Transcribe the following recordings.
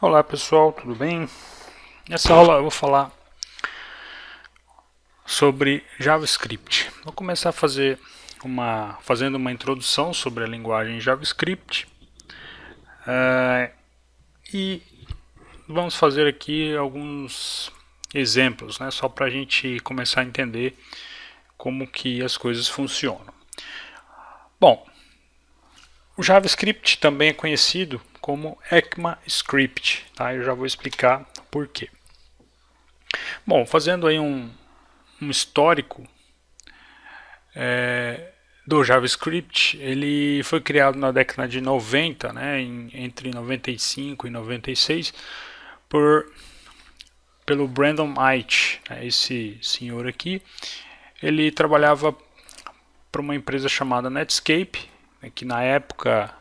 Olá pessoal, tudo bem? Nessa aula eu vou falar sobre JavaScript. Vou começar fazendo uma introdução sobre a linguagem JavaScript e vamos fazer aqui alguns exemplos, né, só para a gente começar a entender como que as coisas funcionam. Bom, o JavaScript também é conhecido como ECMAScript, tá? Eu já vou explicar por quê. Bom, fazendo aí um histórico do JavaScript, ele foi criado na década de 90, né, entre 95 e 96, pelo Brandon Eich, né, esse senhor aqui. Ele trabalhava para uma empresa chamada Netscape, né, que na época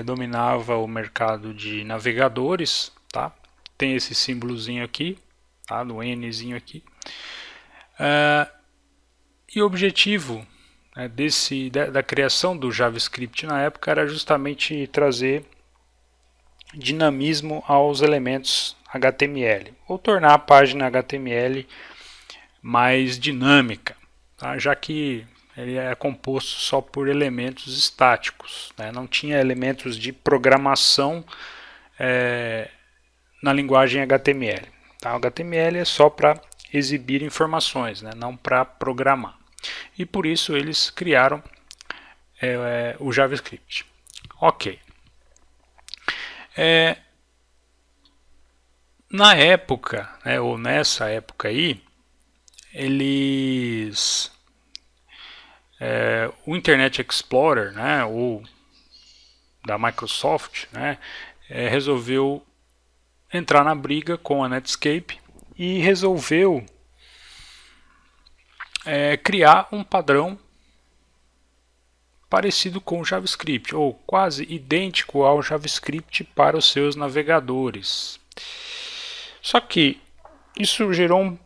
dominava o mercado de navegadores, tá? Tem esse símbolozinho aqui, tá? Do Nzinho aqui. E o objetivo da criação do JavaScript na época era justamente trazer dinamismo aos elementos HTML, ou tornar a página HTML mais dinâmica, tá? Já que ele é composto só por elementos estáticos, né? Não tinha elementos de programação na linguagem HTML. Tá? O HTML é só para exibir informações, né? Não para programar. E por isso eles criaram o JavaScript. Ok. Na época, né, ou nessa época aí, o Internet Explorer, né, ou da Microsoft, né, resolveu entrar na briga com a Netscape e resolveu criar um padrão parecido com o JavaScript, ou quase idêntico ao JavaScript para os seus navegadores. Só que isso gerou um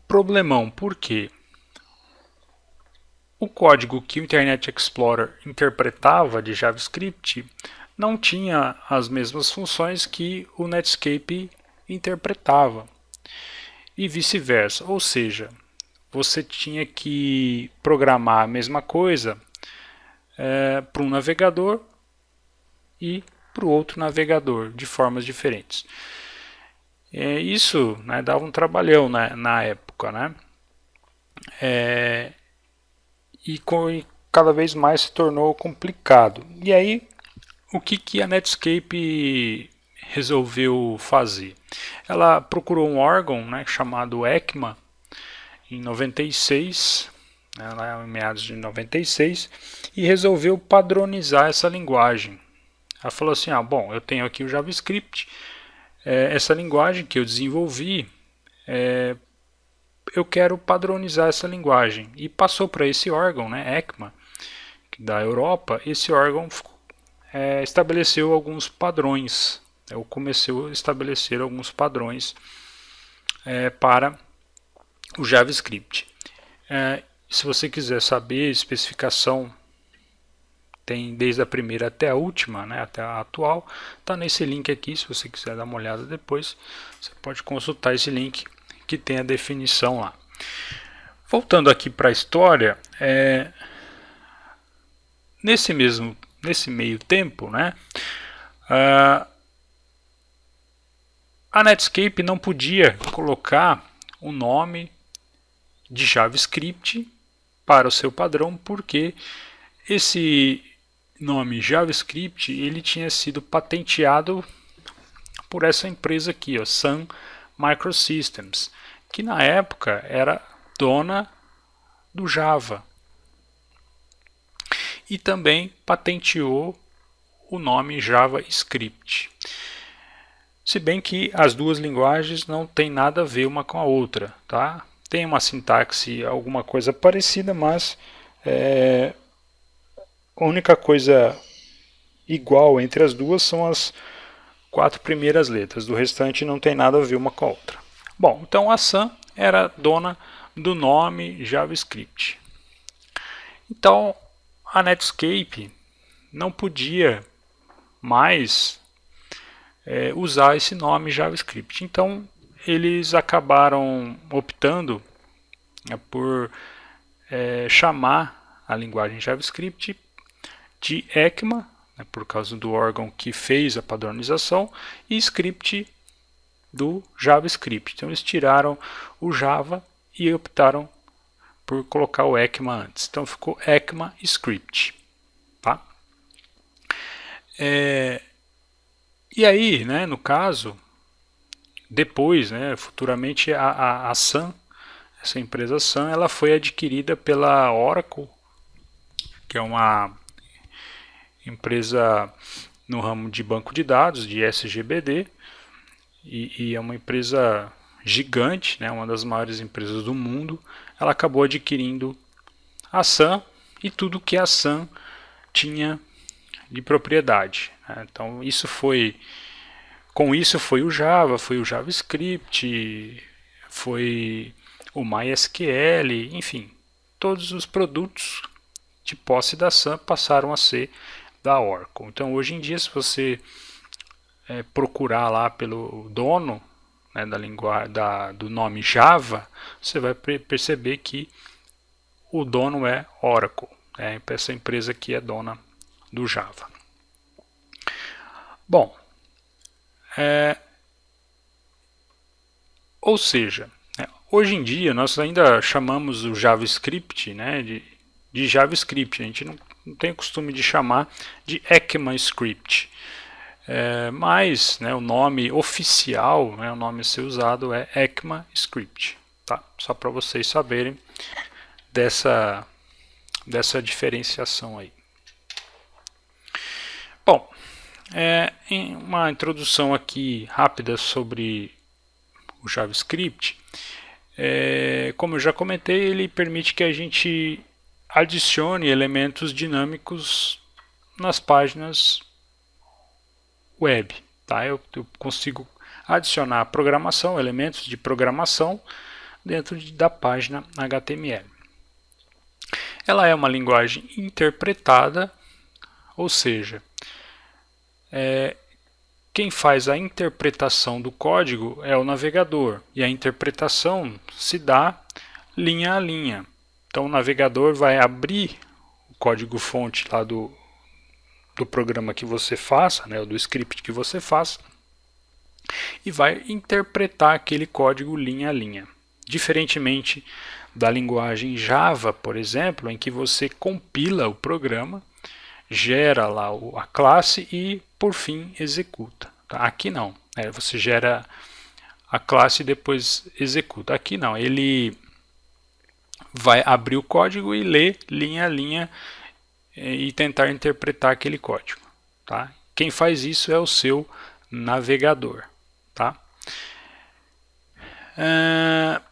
problemão, porque o código que o Internet Explorer interpretava de JavaScript não tinha as mesmas funções que o Netscape interpretava, e vice-versa, ou seja, você tinha que programar a mesma coisa para um navegador e para o outro navegador de formas diferentes. Isso, né, dava um trabalhão, né, na época, né? E cada vez mais se tornou complicado. E aí, o que a Netscape resolveu fazer? Ela procurou um órgão, né, chamado ECMA, em 96, em meados de 96, e resolveu padronizar essa linguagem. Ela falou assim, bom, eu tenho aqui o JavaScript, essa linguagem que eu desenvolvi, eu quero padronizar essa linguagem. E passou para esse órgão, né, ECMA, da Europa. Esse órgão estabeleceu alguns padrões, ou começou a estabelecer alguns padrões para o JavaScript. Se você quiser saber a especificação, tem desde a primeira até a última, né, até a atual, está nesse link aqui. Se você quiser dar uma olhada depois, você pode consultar esse link que tem a definição lá. Voltando aqui para a história, nesse meio tempo, né, a Netscape não podia colocar o nome de JavaScript para o seu padrão, porque esse nome JavaScript ele tinha sido patenteado por essa empresa aqui, Sun Microsystems, que na época era dona do Java e também patenteou o nome JavaScript. Se bem que as duas linguagens não têm nada a ver uma com a outra, tá? Tem uma sintaxe, alguma coisa parecida, mas a única coisa igual entre as duas são as 4 primeiras letras, do restante não tem nada a ver uma com a outra. Bom, então a Sun era dona do nome JavaScript. Então a Netscape não podia mais usar esse nome JavaScript. Então eles acabaram optando por chamar a linguagem JavaScript de ECMA, né, por causa do órgão que fez a padronização, e script do JavaScript. Então eles tiraram o Java e optaram por colocar o ECMA antes. Então ficou ECMAScript. Tá? E aí, né, no caso, depois, né, futuramente, a Sun, essa empresa Sun, ela foi adquirida pela Oracle, que é uma empresa no ramo de banco de dados, de SGBD, e é uma empresa gigante, né, uma das maiores empresas do mundo. Ela acabou adquirindo a Sun e tudo que a Sun tinha de propriedade. Né? Então com isso foi o Java, foi o JavaScript, foi o MySQL, enfim, todos os produtos de posse da Sun passaram a ser da Oracle. Então hoje em dia, se você procurar lá pelo dono, né, do nome Java, você vai perceber que o dono é Oracle, né, essa empresa que é dona do Java. Bom, ou seja, hoje em dia nós ainda chamamos o JavaScript, né, de JavaScript. A gente não tem o costume de chamar de ECMAScript. Mas, né, o nome oficial, né, o nome a ser usado é ECMAScript. Tá? Só para vocês saberem dessa diferenciação aí. Bom, em uma introdução aqui rápida sobre o JavaScript, como eu já comentei, ele permite que a gente adicione elementos dinâmicos nas páginas web. Tá? Eu consigo adicionar programação, elementos de programação dentro da página HTML. Ela é uma linguagem interpretada, ou seja, quem faz a interpretação do código é o navegador, e a interpretação se dá linha a linha. Então o navegador vai abrir o código-fonte lá do programa que você faça, né, do script que você faça, e vai interpretar aquele código linha a linha. Diferentemente da linguagem Java, por exemplo, em que você compila o programa, gera lá a classe e, por fim, executa. Tá? Aqui não, você gera a classe e depois executa. Aqui não, ele vai abrir o código e ler linha a linha e tentar interpretar aquele código. Tá? Quem faz isso é o seu navegador. Tá?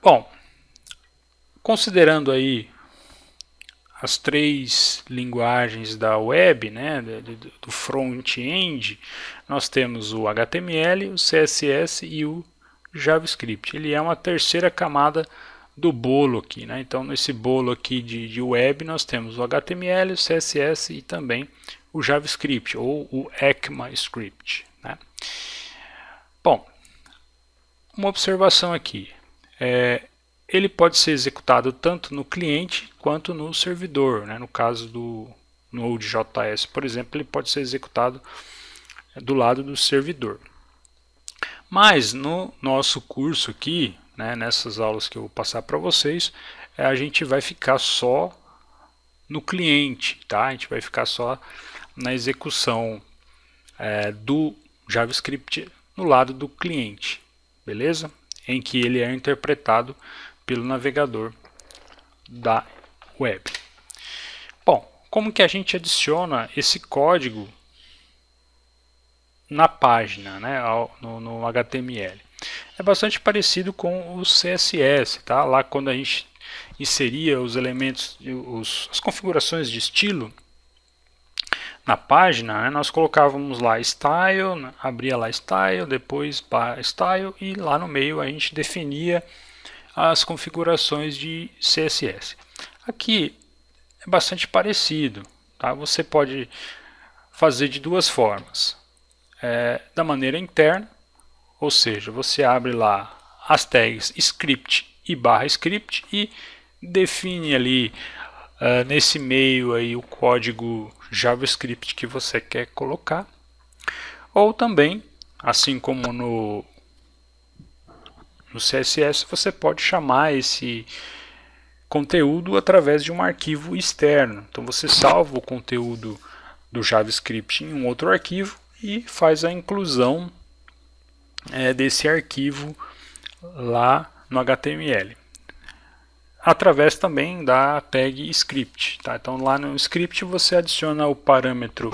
Bom, considerando aí as três linguagens da web, né, do front-end, nós temos o HTML, o CSS e o JavaScript. Ele é uma terceira camada do bolo aqui, né? Então nesse bolo aqui de web nós temos o HTML, o CSS e também o JavaScript ou o ECMAScript, né? Bom, uma observação aqui, ele pode ser executado tanto no cliente quanto no servidor, né? No caso do Node.js, por exemplo, ele pode ser executado do lado do servidor. Mas no nosso curso aqui, né, nessas aulas que eu vou passar para vocês, a gente vai ficar só no cliente, tá? A gente vai ficar só na execução do JavaScript no lado do cliente, beleza? Em que ele é interpretado pelo navegador da web. Bom, como que a gente adiciona esse código na página, né, no HTML? É bastante parecido com o CSS, tá? Lá quando a gente inseria os elementos, as configurações de estilo na página, né, nós colocávamos lá style, abria lá style, depois style e lá no meio a gente definia as configurações de CSS. Aqui é bastante parecido, tá? Você pode fazer de duas formas. da maneira interna, ou seja, você abre lá as tags script e /script e define ali nesse meio aí o código JavaScript que você quer colocar. Ou também, assim como no CSS, você pode chamar esse conteúdo através de um arquivo externo. Então você salva o conteúdo do JavaScript em um outro arquivo e faz a inclusão desse arquivo lá no HTML. Através também da tag script. Tá? Então lá no script você adiciona o parâmetro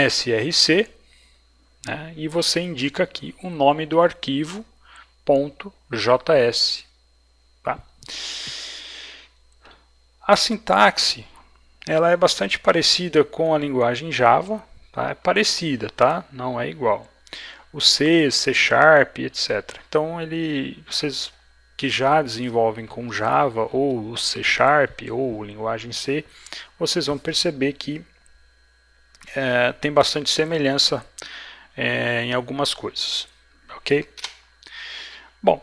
src, né? E você indica aqui o nome do arquivo .js. Tá? A sintaxe ela é bastante parecida com a linguagem Java, tá? É parecida, tá? Não é igual. O C, C Sharp, etc. Então vocês que já desenvolvem com Java ou o C Sharp ou linguagem C, vocês vão perceber que tem bastante semelhança em algumas coisas, ok? Bom,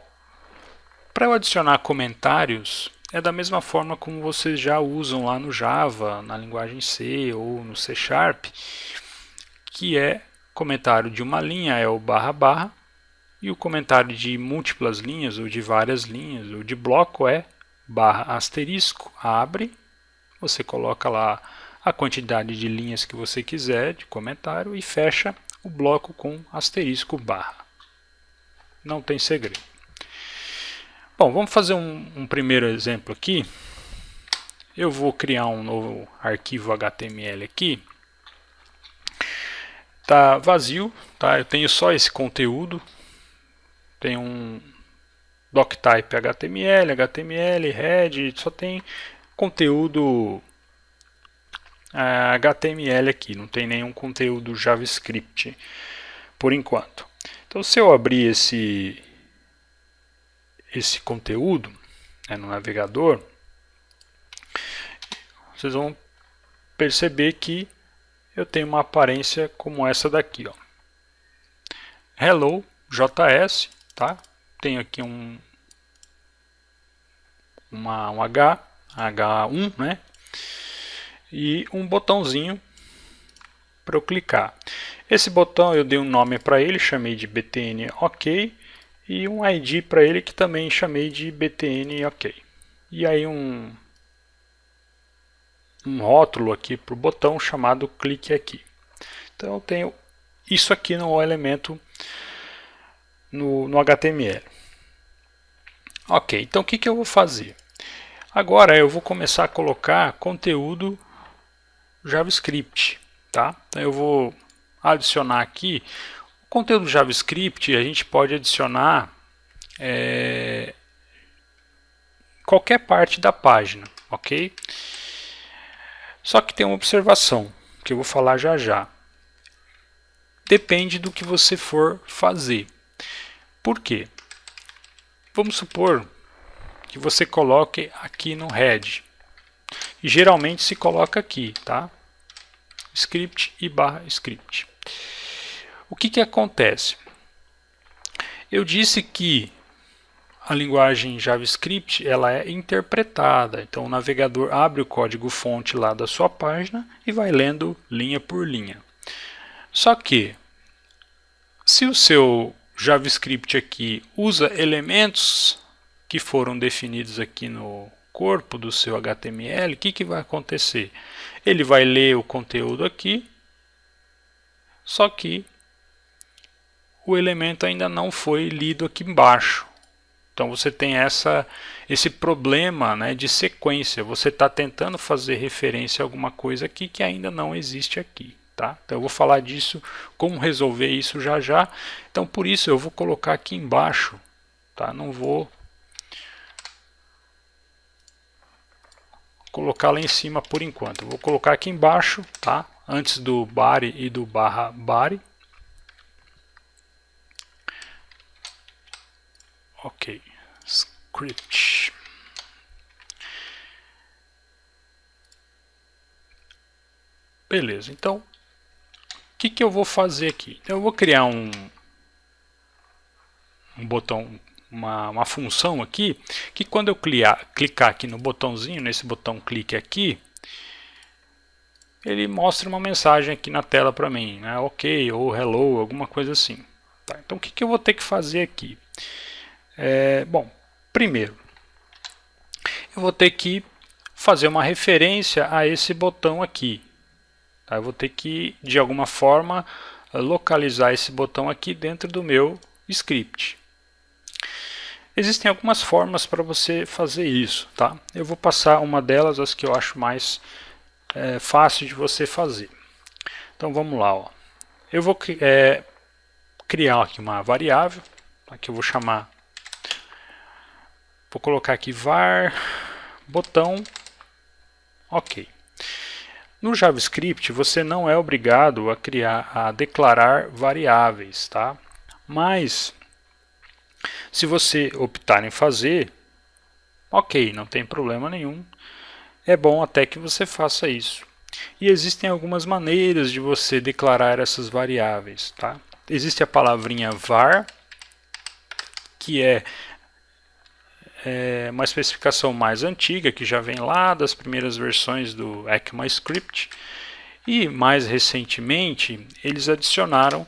para eu adicionar comentários é da mesma forma como vocês já usam lá no Java, na linguagem C ou no C Sharp, que é comentário de uma linha é o // e o comentário de múltiplas linhas ou de várias linhas ou de bloco é /*, abre, você coloca lá a quantidade de linhas que você quiser de comentário e fecha o bloco com asterisco barra. Não tem segredo. Bom, vamos fazer um primeiro exemplo aqui. Eu vou criar um novo arquivo HTML aqui. Tá vazio, tá? Eu tenho só esse conteúdo. Tem um doctype HTML, head, só tem conteúdo HTML aqui, não tem nenhum conteúdo JavaScript por enquanto. Então, se eu abrir esse conteúdo no navegador, vocês vão perceber que eu tenho uma aparência como essa daqui, ó. Hello JS, tá? Tenho aqui um H1, né? E um botãozinho para eu clicar. Esse botão eu dei um nome para ele, chamei de btn OK, e um ID para ele que também chamei de btn OK. E aí um rótulo aqui para o botão chamado clique aqui. Então eu tenho isso aqui no elemento no HTML. Ok, então o que eu vou fazer? Agora eu vou começar a colocar conteúdo JavaScript. Tá? Então eu vou adicionar aqui o conteúdo JavaScript. A gente pode adicionar qualquer parte da página, ok? Só que tem uma observação que eu vou falar já já. Depende do que você for fazer. Por quê? Vamos supor que você coloque aqui no head. E geralmente se coloca aqui, tá? Script e /script. O que acontece? Eu disse que a linguagem JavaScript ela é interpretada. Então o navegador abre o código-fonte lá da sua página e vai lendo linha por linha. Só que se o seu JavaScript aqui usa elementos que foram definidos aqui no corpo do seu HTML, o que vai acontecer? Ele vai ler o conteúdo aqui, só que o elemento ainda não foi lido aqui embaixo. Então você tem esse problema, né, de sequência. Você está tentando fazer referência a alguma coisa aqui que ainda não existe aqui. Tá? Então eu vou falar disso, como resolver isso já já. Então por isso eu vou colocar aqui embaixo. Tá? Não vou colocar lá em cima por enquanto. Eu vou colocar aqui embaixo, tá? Antes do body e do /body. Ok, script. Beleza, então o que eu vou fazer aqui? Eu vou criar um botão, uma função aqui, que quando eu clicar aqui no botãozinho, nesse botão clique aqui, ele mostra uma mensagem aqui na tela para mim, né? Ok, ou hello, alguma coisa assim. Tá, então o que eu vou ter que fazer aqui? Bom, primeiro, eu vou ter que fazer uma referência a esse botão aqui. Tá? Eu vou ter que, de alguma forma, localizar esse botão aqui dentro do meu script. Existem algumas formas para você fazer isso, tá? Eu vou passar uma delas, as que eu acho mais fácil de você fazer. Então vamos lá, ó. Eu vou criar aqui uma variável, que eu vou chamar, vou colocar aqui var botão ok. No JavaScript você não é obrigado a declarar variáveis, tá? Mas se você optar em fazer, ok, não tem problema nenhum. É bom até que você faça isso. E existem algumas maneiras de você declarar essas variáveis, tá? Existe a palavrinha var, que é uma especificação mais antiga, que já vem lá das primeiras versões do ECMAScript. E mais recentemente, eles adicionaram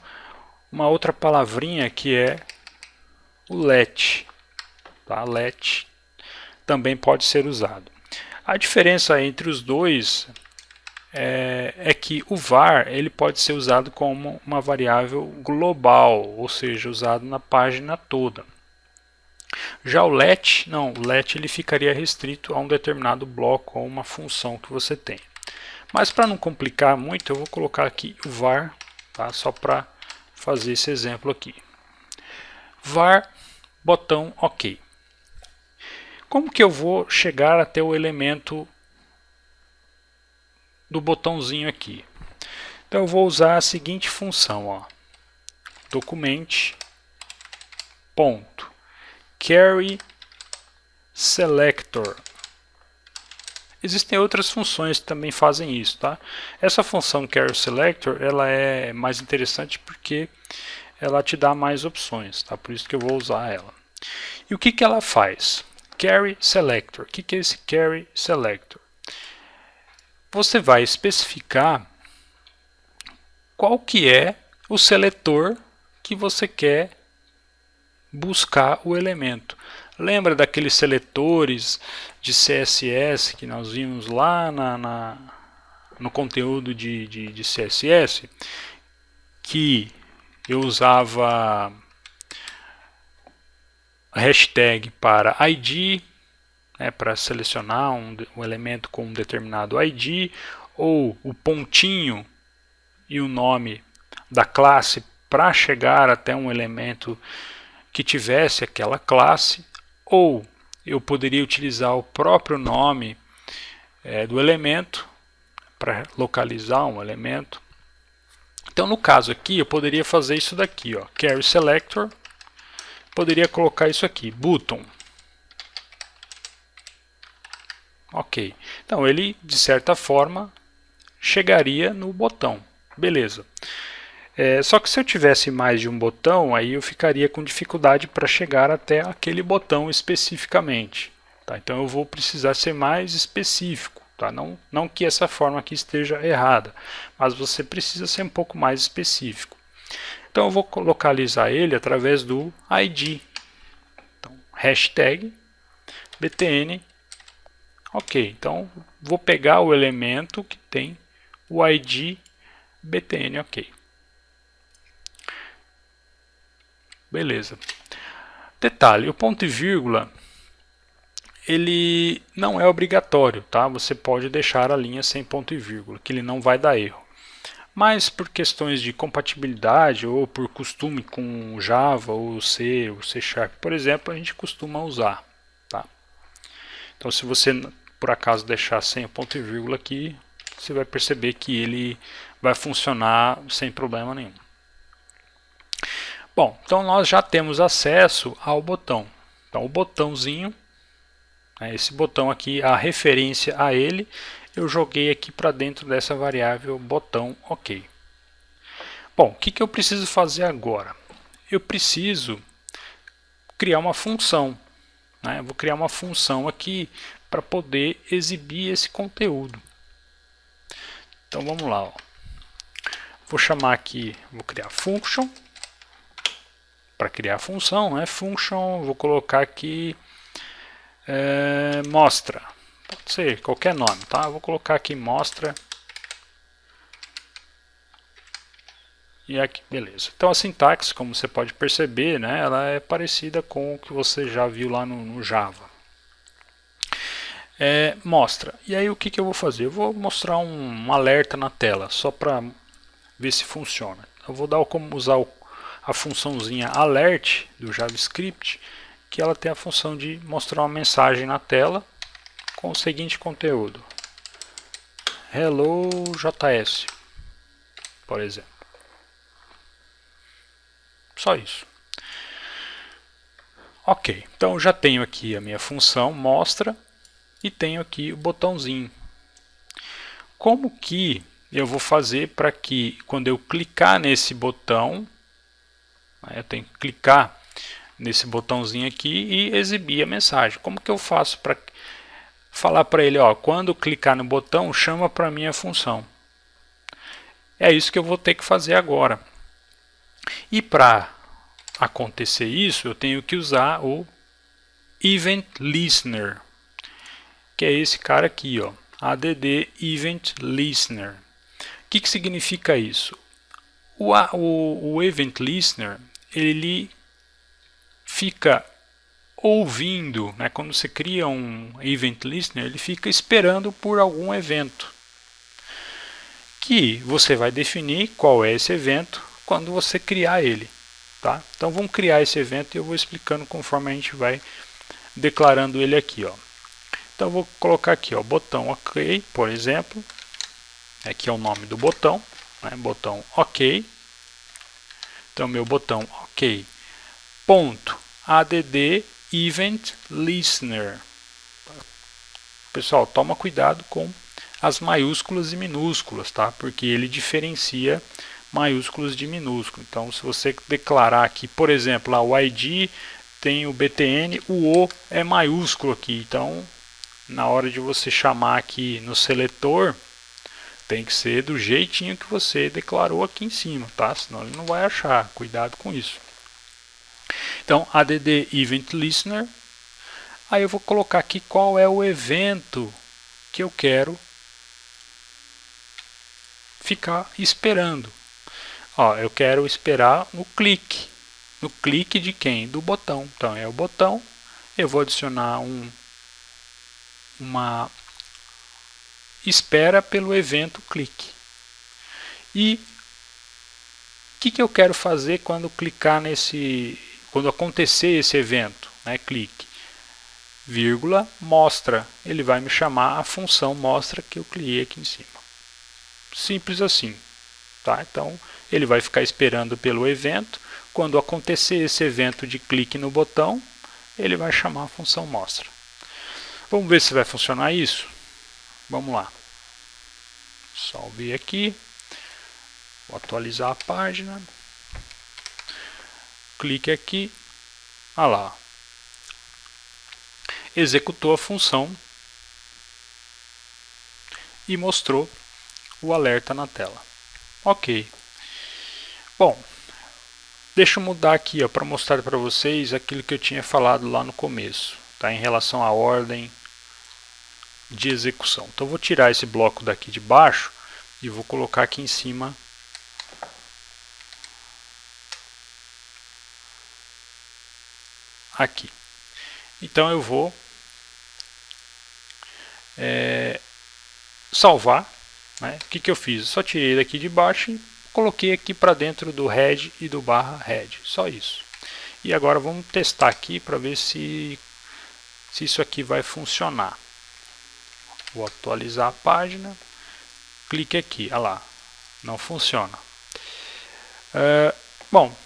uma outra palavrinha que é o let. Tá? Let também pode ser usado. A diferença entre os dois é que o var ele pode ser usado como uma variável global, ou seja, usado na página toda. Já o let, não, o let ele ficaria restrito a um determinado bloco ou uma função que você tem. Mas para não complicar muito, eu vou colocar aqui o var, tá? Só para fazer esse exemplo aqui. Var botão ok. Como que eu vou chegar até o elemento do botãozinho aqui? Então eu vou usar a seguinte função, ó. Document.carry selector. Existem outras funções que também fazem isso, tá? Essa função carry selector, ela é mais interessante porque ela te dá mais opções, tá? Por isso que eu vou usar ela. E o que ela faz? Carry selector. O que é esse carry selector? Você vai especificar qual que é o seletor que você quer buscar o elemento. Lembra daqueles seletores de CSS que nós vimos lá no conteúdo de CSS? Que eu usava hashtag para ID, para selecionar um elemento com um determinado ID, ou o pontinho e o nome da classe para chegar até um elemento que tivesse aquela classe, ou eu poderia utilizar o próprio nome do elemento para localizar um elemento. Então no caso aqui eu poderia fazer isso daqui, ó, carry selector, poderia colocar isso aqui, button. Ok, então ele de certa forma chegaria no botão, beleza. Só que se eu tivesse mais de um botão, aí eu ficaria com dificuldade para chegar até aquele botão especificamente. Tá? Então eu vou precisar ser mais específico. Tá? Não que essa forma aqui esteja errada, mas você precisa ser um pouco mais específico. Então eu vou localizar ele através do ID. Então, hashtag btn. Ok, então vou pegar o elemento que tem o ID btn ok. Beleza. Detalhe, o ponto e vírgula ele não é obrigatório, tá? Você pode deixar a linha sem ponto e vírgula, que ele não vai dar erro. Mas por questões de compatibilidade ou por costume com Java ou C, ou C Sharp, por exemplo, a gente costuma usar, tá? Então se você por acaso deixar sem o ponto e vírgula aqui, você vai perceber que ele vai funcionar sem problema nenhum. Bom, então nós já temos acesso ao botão. Então o botãozinho, esse botão aqui, a referência a ele, eu joguei aqui para dentro dessa variável botão ok. Bom, o que eu preciso fazer agora? Eu preciso criar uma função. Né? Eu vou criar uma função aqui para poder exibir esse conteúdo. Então vamos lá. Ó. Vou chamar aqui, vou criar function. Para criar a função, né? Function, vou colocar aqui mostra. Pode ser qualquer nome, tá? Vou colocar aqui mostra. E aqui, beleza. Então a sintaxe, como você pode perceber, né, ela é parecida com o que você já viu lá no Java. Mostra. E aí o que eu vou fazer? Eu vou mostrar um alerta na tela, só para ver se funciona. Eu vou dar como usar a funçãozinha alert do JavaScript, que ela tem a função de mostrar uma mensagem na tela com o seguinte conteúdo. Hello JS, por exemplo. Só isso. Ok, então já tenho aqui a minha função mostra e tenho aqui o botãozinho. Como que eu vou fazer para que quando eu clicar nesse botão, eu tenho que clicar nesse botãozinho aqui e exibir a mensagem? Como que eu faço para falar para ele, ó, quando clicar no botão, chama para mim a função? É isso que eu vou ter que fazer agora. E para acontecer isso, eu tenho que usar o Event Listener, que é esse cara aqui, ó, add Event Listener. O que significa isso? O Event Listener, ele fica ouvindo, né, quando você cria um Event Listener, ele fica esperando por algum evento, que você vai definir qual é esse evento quando você criar ele. Tá? Então vamos criar esse evento e eu vou explicando conforme a gente vai declarando ele aqui. Ó. Então eu vou colocar aqui, ó, botão OK, por exemplo. Aqui é o nome do botão, né? Botão OK. Então meu botão OK. Ponto add event listener. Pessoal, toma cuidado com as maiúsculas e minúsculas, tá? Porque ele diferencia maiúsculos de minúsculo. Então, se você declarar aqui, por exemplo, lá, o ID tem o btn, o O é maiúsculo aqui. Então, na hora de você chamar aqui no seletor, tem que ser do jeitinho que você declarou aqui em cima, tá? Senão ele não vai achar. Cuidado com isso. Então, add event listener. Aí eu vou colocar aqui qual é o evento que eu quero ficar esperando. Ó, eu quero esperar no clique. No clique de quem? Do botão. Então é o botão. Eu vou adicionar uma espera pelo evento clique. E o que eu quero fazer quando clicar quando acontecer esse evento, né, clique, vírgula, mostra. Ele vai me chamar a função mostra que eu criei aqui em cima. Simples assim. Tá? Então, ele vai ficar esperando pelo evento. Quando acontecer esse evento de clique no botão, ele vai chamar a função mostra. Vamos ver se vai funcionar isso? Vamos lá. Salve aqui. Vou atualizar a página. Clique aqui. Ah lá. Executou a função e mostrou o alerta na tela. Ok. Bom, deixa eu mudar aqui para mostrar para vocês aquilo que eu tinha falado lá no começo, tá? Em relação à ordem de execução. Então eu vou tirar esse bloco daqui de baixo e vou colocar aqui em cima aqui. Então eu vou salvar. Né? O que eu fiz? Eu só tirei daqui de baixo e coloquei aqui para dentro do head e do barra head. Só isso. E agora vamos testar aqui para ver se isso aqui vai funcionar. Vou atualizar a página. Clique aqui. Olha lá. Não funciona. Bom,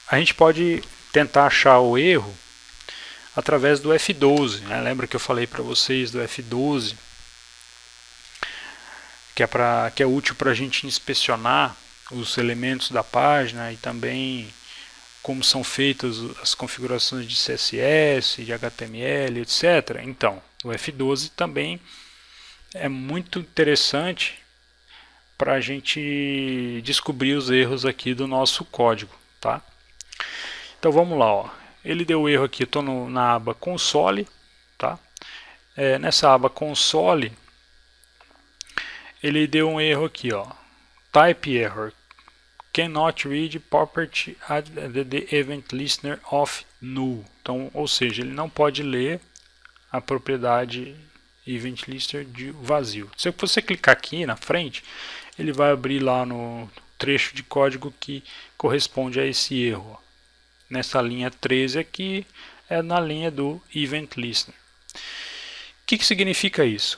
a gente pode tentar achar o erro através do F12. Né? Lembra que eu falei para vocês do F12? Que é útil para a gente inspecionar os elementos da página e também como são feitas as configurações de CSS, de HTML, etc. Então, o F12 também é muito interessante para a gente descobrir os erros aqui do nosso código, tá? Então vamos lá, ó. Ele deu erro aqui, estou na aba console, tá? Nessa aba console, ele deu um erro aqui, ó. Type error. Cannot read property add the event listener of null. Então, ou seja, ele não pode ler a propriedade event listener de vazio. Se você clicar aqui na frente, ele vai abrir lá no trecho de código que corresponde a esse erro. Nessa linha 13 aqui é na linha do event listener. O que significa isso?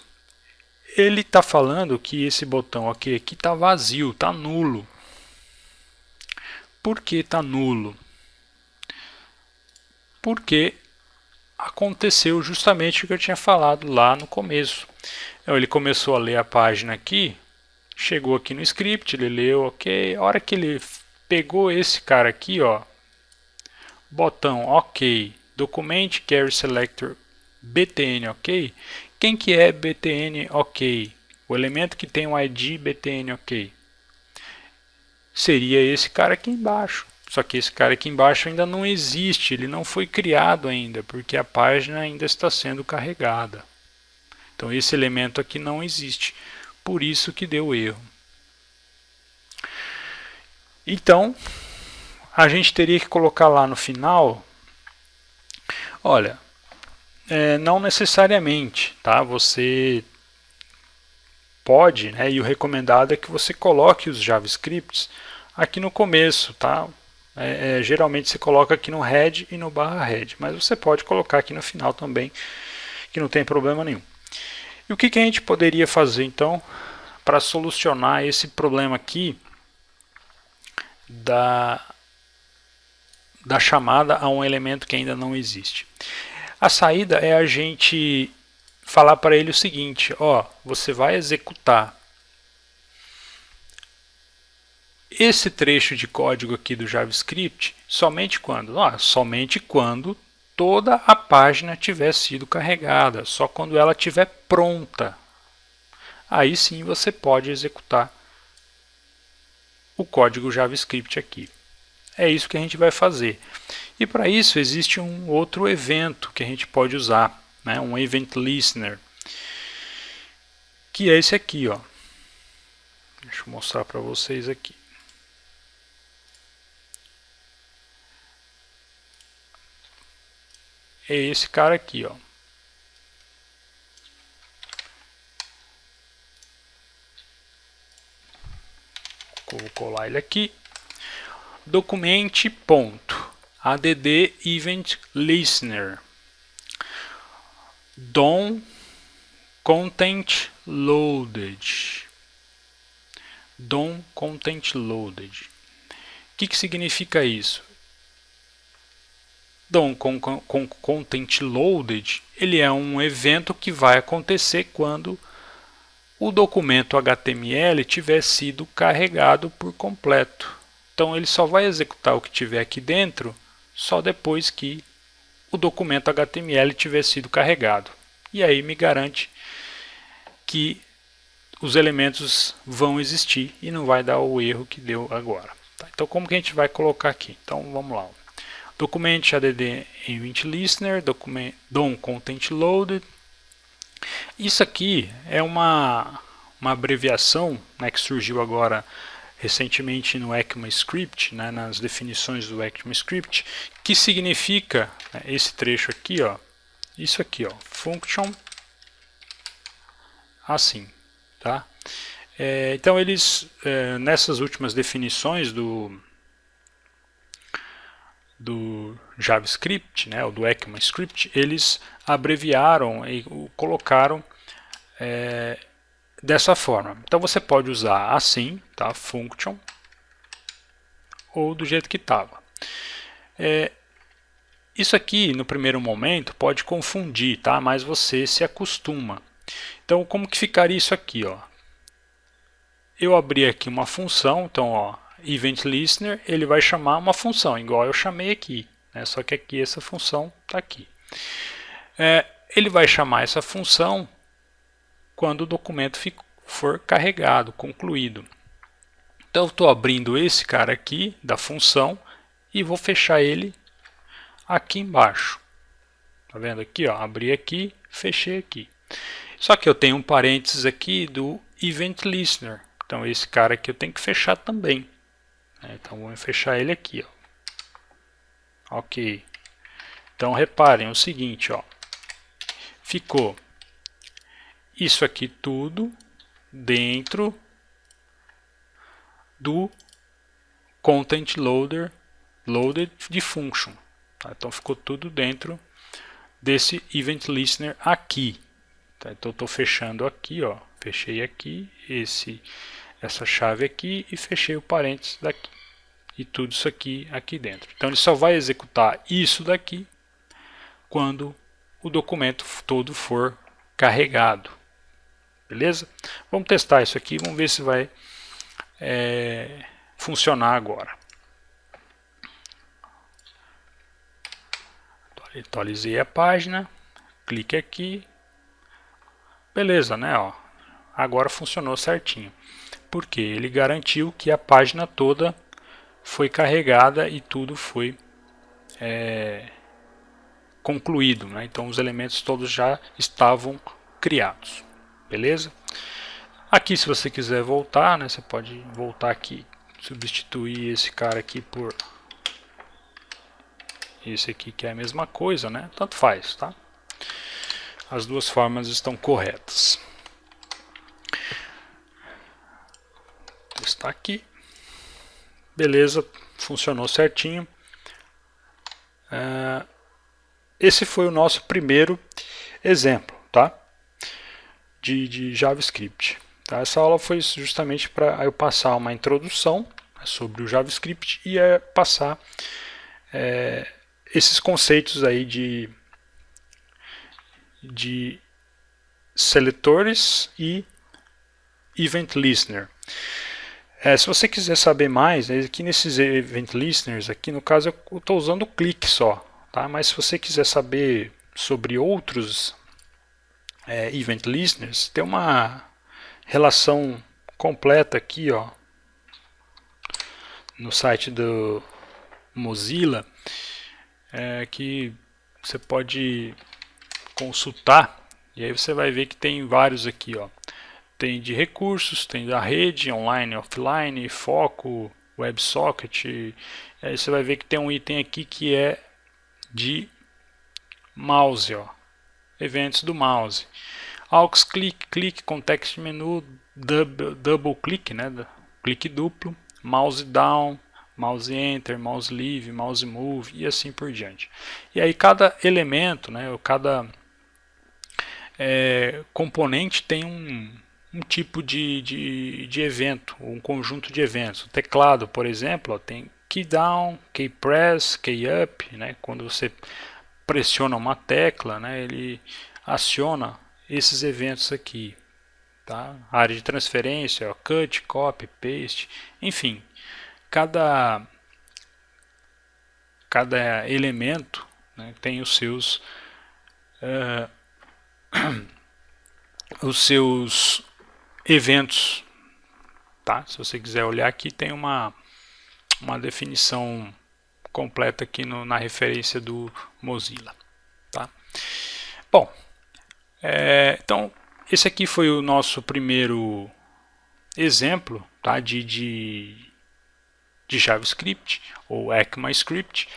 Ele está falando que esse botão aqui está vazio, está nulo. Por que está nulo? Porque aconteceu justamente o que eu tinha falado lá no começo. Então, ele começou a ler a página aqui, chegou aqui no script, ele leu, ok. A hora que ele pegou esse cara aqui, ó, botão ok, document carry selector btn ok. Quem que é btn ok? O elemento que tem o ID btn ok. Seria esse cara aqui embaixo. Só que esse cara aqui embaixo ainda não existe, ele não foi criado ainda, porque a página ainda está sendo carregada. Então esse elemento aqui não existe, por isso que deu erro. Então, a gente teria que colocar lá no final, olha, não necessariamente, tá? Você pode, né, e o recomendado é que você coloque os JavaScripts aqui no começo, tá? Geralmente você coloca aqui no head e no /head, mas você pode colocar aqui no final também, que não tem problema nenhum. E o que a gente poderia fazer então para solucionar esse problema aqui da chamada a um elemento que ainda não existe? A saída é a gente falar para ele o seguinte, ó, você vai executar esse trecho de código aqui do JavaScript somente quando? Somente quando toda a página tiver sido carregada, só quando ela estiver pronta. Aí sim você pode executar o código JavaScript aqui. É isso que a gente vai fazer. E para isso existe um outro evento que a gente pode usar, né? Um event listener, que é esse aqui, ó. Deixa eu mostrar para vocês aqui. É esse cara aqui, ó. Vou colar ele aqui. Document.add event listener DOM content loaded. DOM content loaded. O que significa isso? DOM content loaded, ele é um evento que vai acontecer quando o documento HTML tiver sido carregado por completo. Então ele só vai executar o que tiver aqui dentro só depois que o documento HTML tiver sido carregado. E aí me garante que os elementos vão existir e não vai dar o erro que deu agora. Tá? Então como que a gente vai colocar aqui? Então vamos lá. Document add event listener, DOM content loaded. Isso aqui é uma abreviação, né, que surgiu agora recentemente no ECMAScript, né, nas definições do ECMAScript, que significa, né, esse trecho aqui, ó, isso aqui, ó, function assim, tá? Então eles, nessas últimas definições do JavaScript, né, ou do ECMAScript, eles abreviaram e colocaram dessa forma. Então você pode usar assim, tá, function, ou do jeito que estava. Isso aqui, no primeiro momento, pode confundir, tá, mas você se acostuma. Então como que ficaria isso aqui, ó? Eu abri aqui uma função, então ó, event listener, ele vai chamar uma função, igual eu chamei aqui, né? Só que aqui essa função está aqui. Ele vai chamar essa função quando o documento for carregado, concluído. Então eu estou abrindo esse cara aqui da função e vou fechar ele aqui embaixo. Tá vendo aqui, ó? Abri aqui, fechei aqui. Só que eu tenho um parênteses aqui do event listener. Então esse cara aqui eu tenho que fechar também. Então vou fechar ele aqui, ó. Ok. Então reparem o seguinte, ó. Ficou isso aqui tudo dentro do content loaded de function. Tá? Então ficou tudo dentro desse event listener aqui. Tá? Então estou fechando aqui, ó. Fechei aqui essa chave aqui e fechei o parênteses daqui. E tudo isso aqui dentro. Então ele só vai executar isso daqui quando o documento todo for carregado. Beleza? Vamos testar isso aqui, vamos ver se vai funcionar agora. Atualizei a página, clique aqui. Beleza, né? Ó, agora funcionou certinho. Porque ele garantiu que a página toda foi carregada e tudo foi concluído, né? Então os elementos todos já estavam criados, beleza? Aqui, se você quiser voltar, né, você pode voltar aqui, substituir esse cara aqui por esse aqui, que é a mesma coisa, né? Tanto faz, tá? As duas formas estão corretas. Está aqui, beleza? Funcionou certinho. Esse foi o nosso primeiro exemplo, tá? De JavaScript. Tá? Essa aula foi justamente para eu passar uma introdução sobre o JavaScript e passar esses conceitos aí de seletores e event listener. Se você quiser saber mais, aqui nesses event listeners, aqui no caso eu estou usando o clique só, tá? Mas se você quiser saber sobre outros event listeners, tem uma relação completa aqui, ó, no site do Mozilla, que você pode consultar, e aí você vai ver que tem vários aqui, ó. Tem de recursos, tem da rede, online, offline, foco, WebSocket. E aí você vai ver que tem um item aqui que é de mouse, ó, eventos do mouse. Aux click, context menu, double click, né, clique duplo, mouse down, mouse enter, mouse leave, mouse move e assim por diante. E aí cada elemento, né, ou cada componente tem um tipo de evento, um conjunto de eventos. O teclado, por exemplo, ó, tem key down, key press, key up, né? Quando você pressiona uma tecla, né, ele aciona esses eventos aqui. Tá? A área de transferência, ó, cut, copy, paste, enfim, cada elemento, né, tem os seus eventos, tá? Se você quiser olhar aqui, tem uma definição completa aqui na referência do Mozilla, tá? Bom, então esse aqui foi o nosso primeiro exemplo, tá? de JavaScript ou ECMAScript.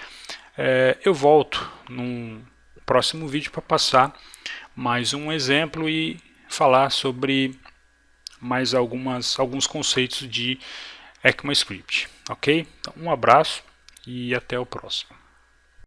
Eu volto num próximo vídeo para passar mais um exemplo e falar sobre mais alguns conceitos de ECMAScript, ok? Então, um abraço e até o próximo.